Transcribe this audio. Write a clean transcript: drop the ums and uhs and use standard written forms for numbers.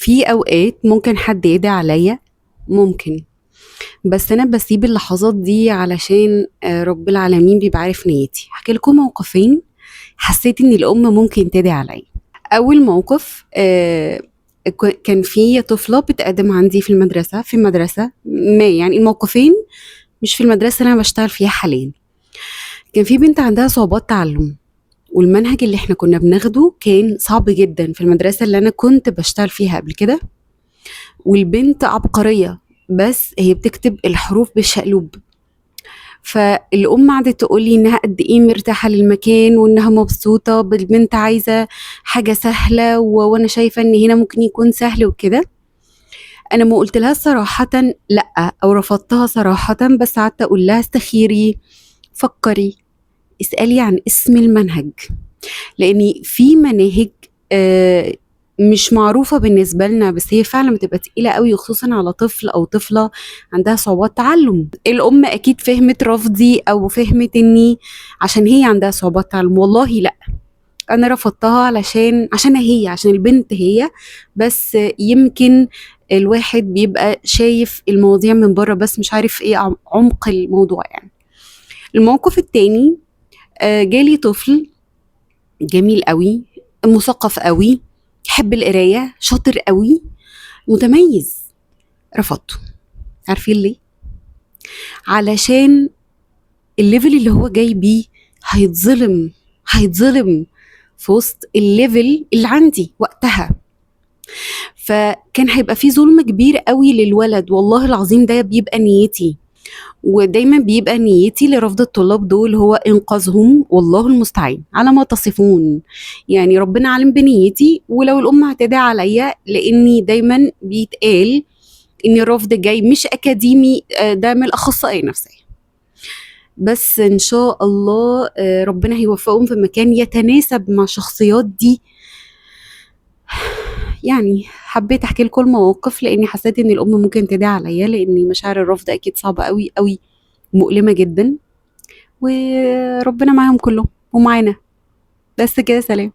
في اوقات ممكن حد يدعي عليا، ممكن، بس انا بسيب اللحظات دي علشان رب العالمين بيبقى عارف نيتي. هحكي لكم موقفين حسيت ان الام ممكن تدعي عليا. اول موقف، كان في طفله بتقدم عندي في المدرسه، في مدرسه ما، يعني الموقفين مش في المدرسه اللي انا بشتغل فيها حاليا. كان في بنت عندها صعوبات تعلم، والمنهج اللي احنا كنا بناخده كان صعب جدا في المدرسه اللي انا كنت بشتغل فيها قبل كده. والبنت عبقريه، بس هي بتكتب الحروف بالشقلوب. فالأم قعدت تقول لي إنها قد إيه مرتاحة للمكان وإنها مبسوطة بالبنت، عايزة حاجة سهلة وأنا شايفة إن هنا ممكن يكون سهل وكده. أنا ما قلت لها صراحة لأ، أو رفضتها صراحة، بس قعدت أقول لها استخيري، فكري، اسألي عن اسم المنهج، لأن في مناهج آه، مش معروفة بالنسبة لنا، بس هي فعلا بتبقى تقيلة قوي، وخصوصا على طفل أو طفلة عندها صعوبات تعلم. الأم أكيد فهمت رفضي أو فهمت إني عشان هي عندها صعوبات تعلم. والله لأ، أنا رفضتها عشان البنت هي، بس يمكن الواحد بيبقى شايف المواضيع من بره بس مش عارف ايه عمق الموضوع يعني. الموقف التاني، جالي طفل جميل قوي، مثقف قوي، يحب القراية، شاطر قوي، متميز. رفضته. عارفين ليه؟ علشان الليفل اللي هو جاي بيه هيتظلم في وسط الليفل اللي عندي وقتها. فكان هيبقى فيه ظلم كبير قوي للولد، والله العظيم ده بيبقى نيتي، ودايما بيبقى نيتي لرفض الطلاب دول هو إنقاذهم، والله المستعان على ما تصفون. يعني ربنا عالم بنيتي، ولو الأم هتدعي عليا، لأني دايما بيتقال إن الرفض جاي مش أكاديمي، ده من الأخصائية النفسية. بس إن شاء الله ربنا هيوفقهم في مكان يتناسب مع الشخصيات دي. يعني حبيت احكي لكم المواقف لاني حسيت ان الام ممكن تدعي عليا، لان مشاعر الرفض اكيد صعبه قوي قوي، مؤلمه جدا، وربنا معاهم كلهم ومعانا. بس كده، سلام.